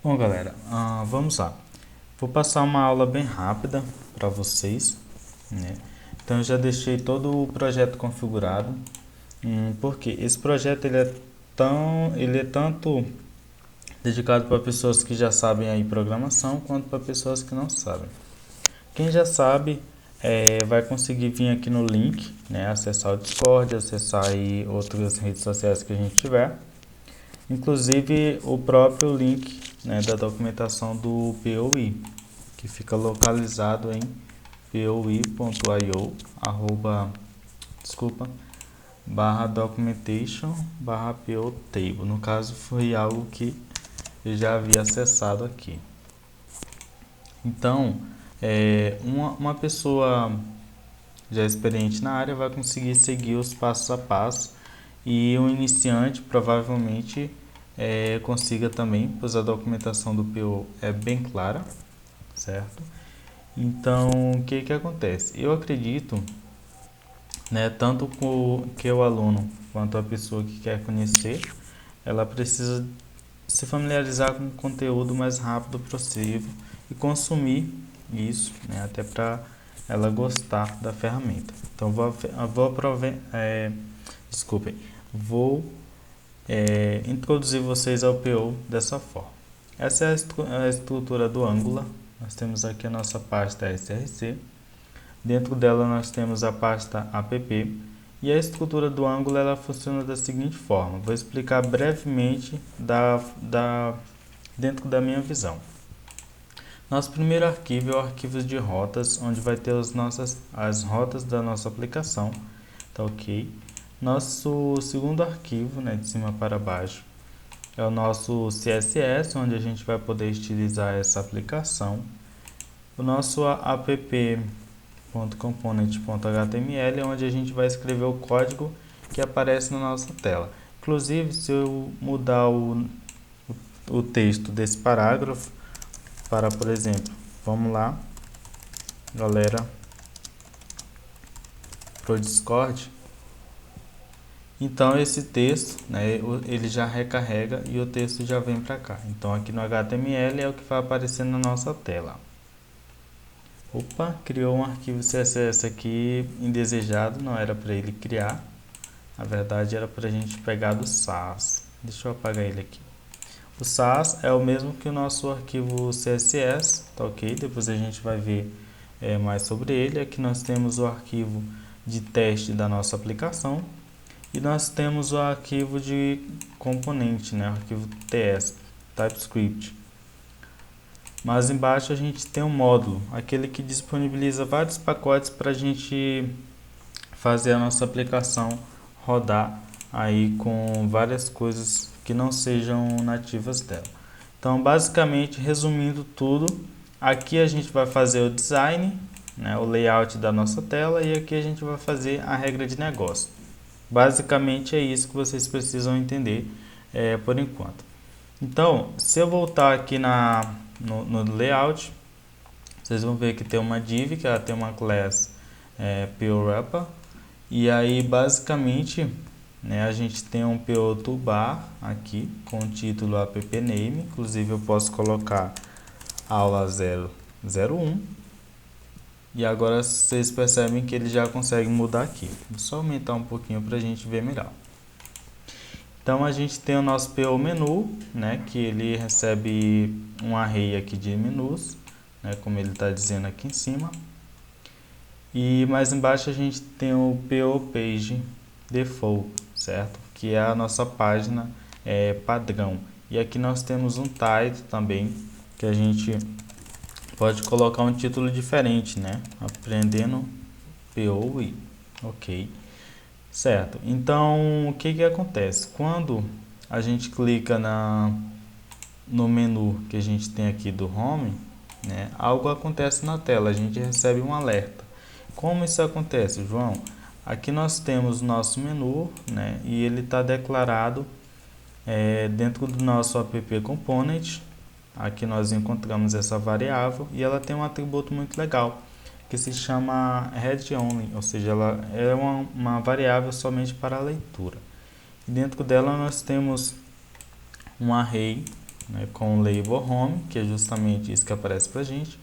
Bom, galera, vamos lá. Vou passar uma aula bem rápida para vocês, né? Então, eu já deixei todo o projeto configurado, porque esse projeto ele é tanto dedicado para pessoas que já sabem aí programação, quanto para pessoas que não sabem. Quem já sabe vai conseguir vir aqui no link, né? Acessar o Discord, acessar aí outras redes sociais que a gente tiver. Inclusive o próprio link, né, da documentação do POI, que fica localizado em poi.io, documentation /PO-table. No caso, foi algo que eu já havia acessado aqui. Então, uma pessoa já experiente na área vai conseguir seguir os passos a passo, e um iniciante provavelmente consiga também, pois a documentação do PO é bem clara, certo? Então, o que acontece? Eu acredito, né, tanto que o aluno quanto a pessoa que quer conhecer, ela precisa se familiarizar com o conteúdo o mais rápido possível e consumir isso, né, até para ela gostar da ferramenta. Então, desculpem, vou introduzir vocês ao PO dessa forma. Essa é a estrutura do Angular. Nós temos aqui a nossa pasta src. Dentro dela nós temos a pasta app. E a estrutura do Angular ela funciona da seguinte forma. Vou explicar brevemente dentro da minha visão. Nosso primeiro arquivo é o arquivo de rotas, onde vai ter as rotas da nossa aplicação. Tá ok? Nosso segundo arquivo, né, de cima para baixo, é o nosso CSS, onde a gente vai poder utilizar essa aplicação. O nosso app.component.html é onde a gente vai escrever o código que aparece na nossa tela. Inclusive, se eu mudar o texto desse parágrafo para, por exemplo, vamos lá, galera, pro Discord. Então esse texto, né, ele já recarrega e o texto já vem para cá. Então aqui no HTML é o que vai aparecer na nossa tela. Opa, criou um arquivo CSS aqui indesejado, não era para ele criar. Na verdade era para a gente pegar do SAS. Deixa eu apagar ele aqui. O SAS é o mesmo que o nosso arquivo CSS, tá ok? Depois a gente vai ver mais sobre ele. Aqui nós temos o arquivo de teste da nossa aplicação. E nós temos o arquivo de componente, né? O arquivo TS, TypeScript. Mas embaixo a gente tem um módulo, aquele que disponibiliza vários pacotes para a gente fazer a nossa aplicação rodar aí com várias coisas que não sejam nativas dela. Então, basicamente, resumindo tudo, aqui a gente vai fazer o design, né, o layout da nossa tela, e aqui a gente vai fazer a regra de negócio. Basicamente é isso que vocês precisam entender por enquanto. Então, se eu voltar aqui no layout, vocês vão ver que tem uma div, que ela tem uma class POWrapper, e aí basicamente, né, a gente tem um PO toolbar aqui com o título appname. Inclusive eu posso colocar aula 001. E agora vocês percebem que ele já consegue mudar aqui. Vou só aumentar um pouquinho para a gente ver melhor. Então a gente tem o nosso PO menu, né, que ele recebe um array aqui de menus, né, como ele está dizendo aqui em cima. E mais embaixo a gente tem o PO page default, certo? Que é a nossa página padrão. E aqui nós temos um title também, que a gente pode colocar um título diferente, né? Aprendendo POI, ok? Certo. Então, o que acontece? Quando a gente clica no menu que a gente tem aqui do Home, né? Algo acontece na tela, a gente recebe um alerta. Como isso acontece, João? Aqui nós temos o nosso menu, né? E ele está declarado dentro do nosso app component. Aqui nós encontramos essa variável e ela tem um atributo muito legal que se chama read only, ou seja, ela é uma variável somente para a leitura. E dentro dela nós temos um array, né, com o label home, que é justamente isso que aparece para a gente.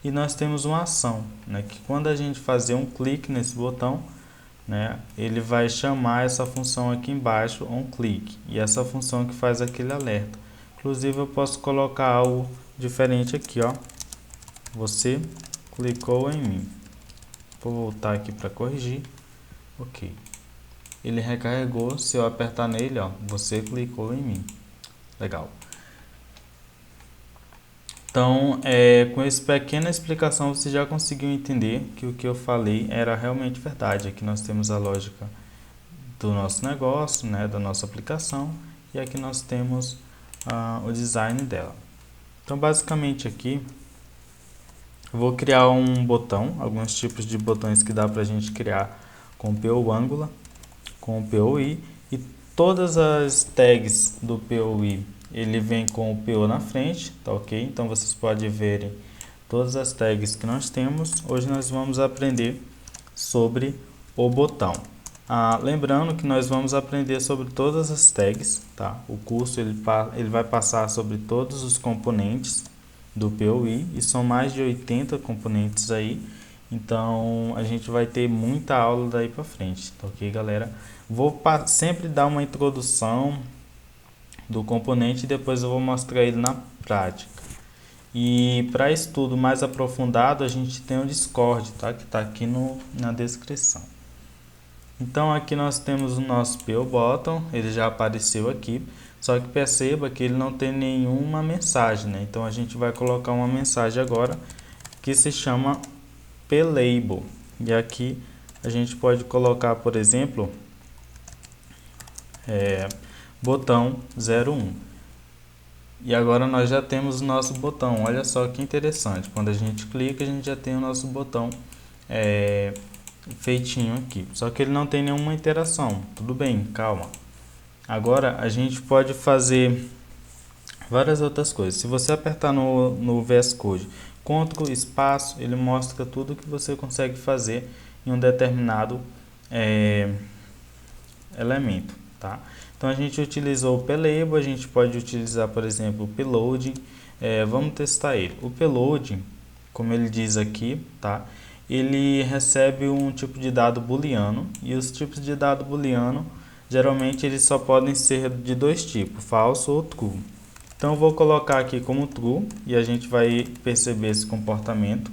E nós temos uma ação, né, que quando a gente fazer um clique nesse botão, né, ele vai chamar essa função aqui embaixo, onClick, e essa função que faz aquele alerta. Inclusive eu posso colocar algo diferente aqui, ó. Você clicou em mim. Vou voltar aqui para corrigir. Ok. Ele recarregou, se eu apertar nele, ó, você clicou em mim. Legal. Então, com essa pequena explicação, você já conseguiu entender que o que eu falei era realmente verdade. Aqui nós temos a lógica do nosso negócio, né, da nossa aplicação, e aqui nós temos o design dela. Então, basicamente aqui, eu vou criar um botão, alguns tipos de botões que dá para a gente criar com o PO Angular, com o POI, e todas as tags do POI ele vem com o PO na frente, tá ok? Então vocês podem verem todas as tags que nós temos. Hoje nós vamos aprender sobre o botão. Lembrando que nós vamos aprender sobre todas as tags, tá? O curso ele vai passar sobre todos os componentes do POI, e são mais de 80 componentes aí. Então a gente vai ter muita aula daí para frente, tá ok, galera? Vou sempre dar uma introdução do componente e depois eu vou mostrar ele na prática. E para estudo mais aprofundado, a gente tem o Discord, tá? Que está aqui na descrição. Então aqui nós temos o nosso PO Button, ele já apareceu aqui, só que perceba que ele não tem nenhuma mensagem, né? Então a gente vai colocar uma mensagem agora que se chama plabel. E aqui a gente pode colocar, por exemplo, botão 01. E agora nós já temos o nosso botão. Olha só que interessante. Quando a gente clica, a gente já tem o nosso botão feitinho aqui. Só que ele não tem nenhuma interação. Tudo bem, calma. Agora a gente pode fazer várias outras coisas. Se você apertar no VS Code, Ctrl espaço, ele mostra tudo que você consegue fazer em um determinado elemento, tá? Então a gente utilizou o plabel, a gente pode utilizar, por exemplo, o payload. Vamos testar ele. O payload, como ele diz aqui, tá? Ele recebe um tipo de dado booleano, e os tipos de dado booleano geralmente eles só podem ser de dois tipos, falso ou true. Então eu vou colocar aqui como true e a gente vai perceber esse comportamento,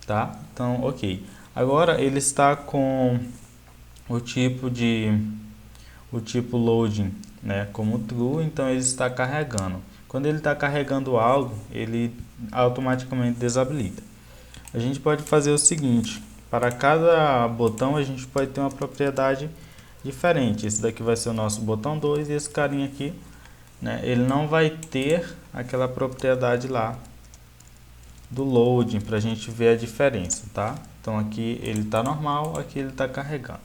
tá? Então, ok. Agora ele está com o tipo loading, né, como true, então ele está carregando. Quando ele está carregando algo, ele automaticamente desabilita. A gente pode fazer o seguinte: para cada botão a gente pode ter uma propriedade diferente. Esse daqui vai ser o nosso botão 2 e esse carinha aqui, né, ele não vai ter aquela propriedade lá do loading para a gente ver a diferença, tá? Então aqui ele está normal, aqui ele está carregando.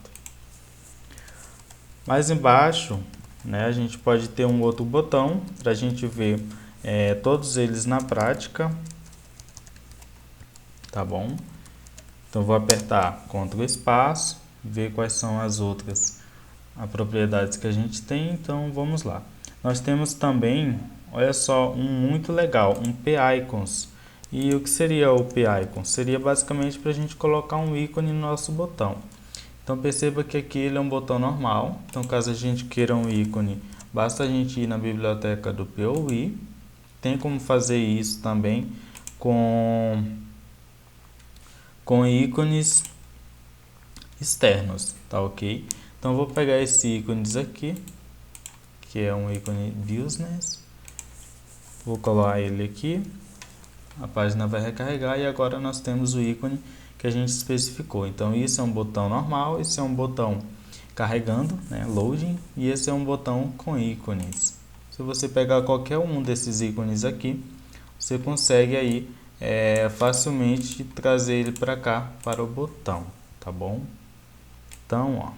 Mais embaixo, né, a gente pode ter um outro botão para a gente ver todos eles na prática, tá bom? Então vou apertar Ctrl espaço, ver quais são as outras propriedades que a gente tem. Então vamos lá. Nós temos também, olha só, um muito legal, um p-icons. E o que seria o p-icon? Seria basicamente para a gente colocar um ícone no nosso botão. Então perceba que aqui ele é um botão normal. Então caso a gente queira um ícone, basta a gente ir na biblioteca do POI. Tem como fazer isso também com ícones externos, tá ok? Então eu vou pegar esse ícones aqui, que é um ícone business. Vou colar ele aqui. A página vai recarregar e agora nós temos o ícone que a gente especificou. Então isso é um botão normal, esse é um botão carregando, né, loading, e esse é um botão com ícones. Se você pegar qualquer um desses ícones aqui, você consegue aí facilmente trazer ele para cá, para o botão, tá bom? Então, ó,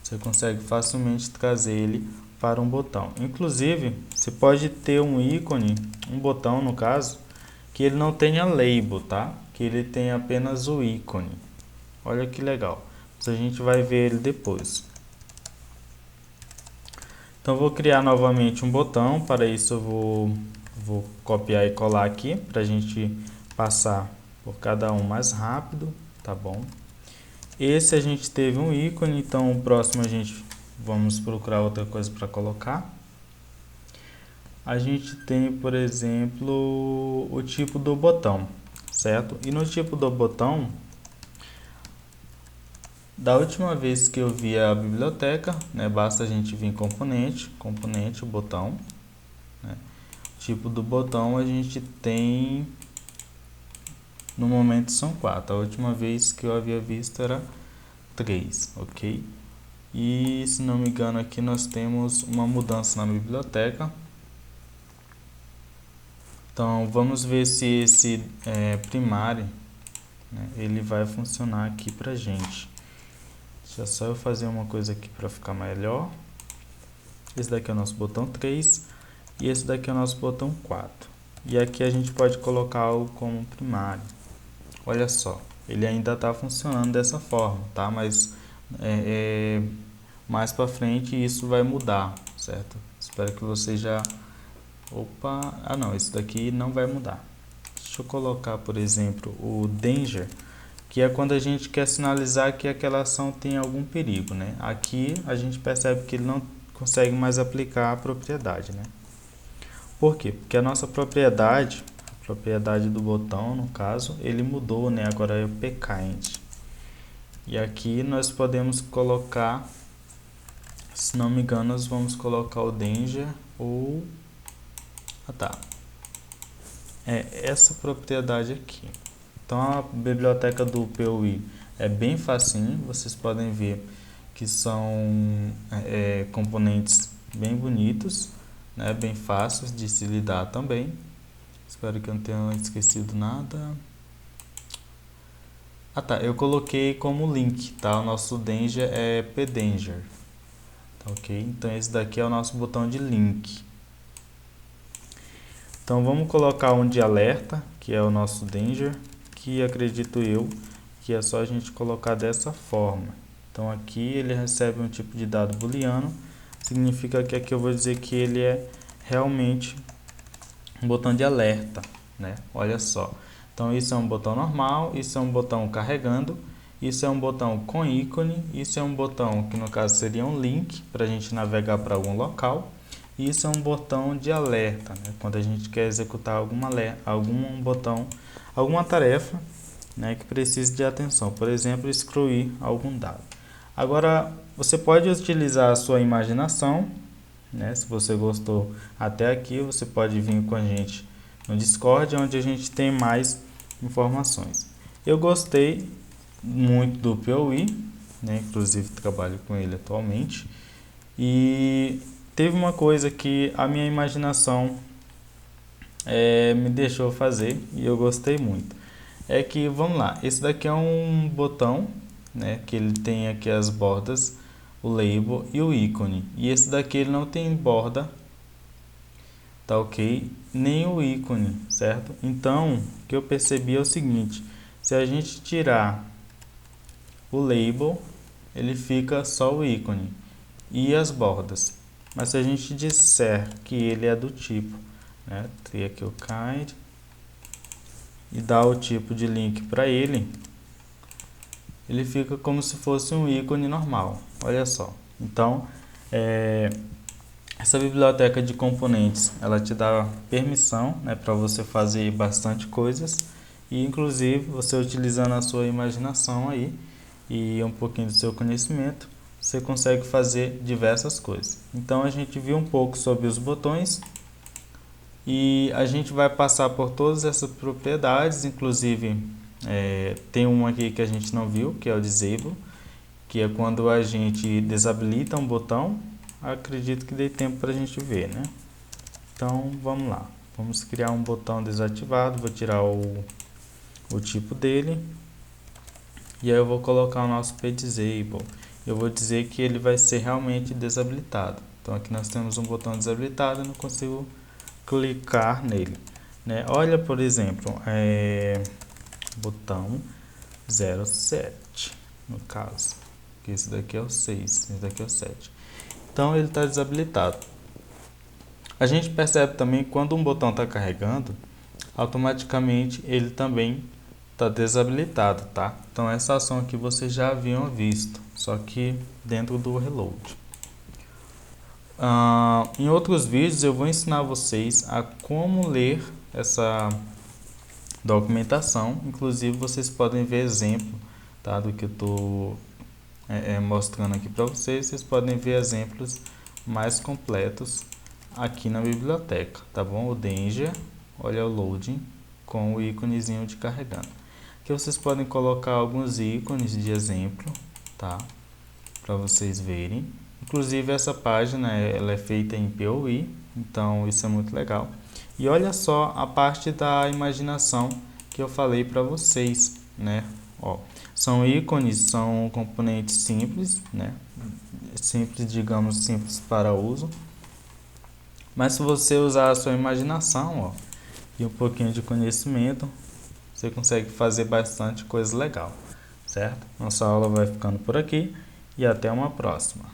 você consegue facilmente trazer ele para um botão. Inclusive, você pode ter um ícone, um botão no caso, que ele não tenha label, tá? Que ele tenha apenas o ícone. Olha que legal. Mas a gente vai ver ele depois. Então vou criar novamente um botão. Para isso eu vou copiar e colar aqui para a gente passar por cada um mais rápido, tá bom? Esse a gente teve um ícone, então o próximo a gente vamos procurar outra coisa para colocar. A gente tem, por exemplo, o tipo do botão, certo? E no tipo do botão, da última vez que eu vi a biblioteca, né, basta a gente vir em componente, o botão, né? Tipo do botão a gente tem, no momento são 4, a última vez que eu havia visto era 3, ok? E se não me engano aqui nós temos uma mudança na biblioteca. Então vamos ver se esse primário, né, ele vai funcionar aqui pra gente. Deixa só eu fazer uma coisa aqui para ficar melhor. Esse daqui é o nosso botão 3 e esse daqui é o nosso botão 4. E aqui a gente pode colocar algo como primário. Olha só, ele ainda está funcionando dessa forma, tá? Mas mais para frente isso vai mudar, certo? Espero que você já... Opa, não, esse daqui não vai mudar. Deixa eu colocar, por exemplo, o danger, que é quando a gente quer sinalizar que aquela ação tem algum perigo, né? Aqui a gente percebe que ele não consegue mais aplicar a propriedade, né? Por quê? Porque a nossa propriedade, a propriedade do botão, no caso, ele mudou, né? Agora é o pkind. E aqui nós podemos colocar, se não me engano, nós vamos colocar o danger ou... Ah, tá. É essa propriedade aqui. Então a biblioteca do POI é bem facinho, vocês podem ver que são componentes bem bonitos, né, bem fáceis de se lidar também. Espero que eu não tenha esquecido nada. Ah tá, eu coloquei como link, tá? O nosso danger é pdanger, tá ok? Então esse daqui é o nosso botão de link. Então vamos colocar um de alerta, que é o nosso danger, que acredito eu que é só a gente colocar dessa forma. Então aqui ele recebe um tipo de dado booleano, significa que aqui eu vou dizer que ele é realmente um botão de alerta, né? Olha só. Então isso é um botão normal, isso é um botão carregando, isso é um botão com ícone, isso é um botão que no caso seria um link para a gente navegar para algum local. E isso é um botão de alerta, né? Quando a gente quer executar alguma tarefa, né, que precise de atenção, por exemplo, excluir algum dado. Agora, você pode utilizar a sua imaginação, né? Se você gostou até aqui, você pode vir com a gente no Discord, onde a gente tem mais informações. Eu gostei muito do POI, né? Inclusive trabalho com ele atualmente, e teve uma coisa que a minha imaginação me deixou fazer e eu gostei muito. É que, vamos lá, esse daqui é um botão, né, que ele tem aqui as bordas, o label e o ícone. E esse daqui ele não tem borda, tá ok? Nem o ícone, certo? Então, o que eu percebi é o seguinte, se a gente tirar o label, ele fica só o ícone e as bordas. Mas se a gente disser que ele é do tipo, né, tem aqui o kind e dá o tipo de link para ele, ele fica como se fosse um ícone normal. Olha só. Então, essa biblioteca de componentes, ela te dá permissão, né, para você fazer bastante coisas e inclusive você utilizando a sua imaginação aí e um pouquinho do seu conhecimento, você consegue fazer diversas coisas. Então a gente viu um pouco sobre os botões e a gente vai passar por todas essas propriedades, inclusive tem uma aqui que a gente não viu, que é o disable, que é quando a gente desabilita um botão. Acredito que dê tempo para a gente ver, né? Então vamos lá, vamos criar um botão desativado, vou tirar o tipo dele e aí eu vou colocar o nosso pdisable. Eu vou dizer que ele vai ser realmente desabilitado. Então aqui nós temos um botão desabilitado, eu não consigo clicar nele, né? Olha, por exemplo, botão 07 no caso, que esse daqui é o 6, esse daqui é o 7. então ele está desabilitado. A gente percebe também quando um botão está carregando, automaticamente ele também está desabilitado, tá? Então essa ação aqui vocês já haviam visto, só que dentro do reload. Em outros vídeos eu vou ensinar vocês a como ler essa documentação, inclusive vocês podem ver exemplo, tá, do que eu estou mostrando aqui para vocês. Vocês podem ver exemplos mais completos aqui na biblioteca, tá bom? O Danger, olha o loading com o íconezinho de carregando. Aqui vocês podem colocar alguns ícones de exemplo, tá? Para vocês verem. Inclusive essa página ela é feita em POI, então isso é muito legal. E olha só a parte da imaginação que eu falei para vocês, né? Ó, são ícones, são componentes simples, né? Simples, digamos, simples para uso. Mas se você usar a sua imaginação, ó, e um pouquinho de conhecimento, você consegue fazer bastante coisa legal, certo? Nossa aula vai ficando por aqui e até uma próxima.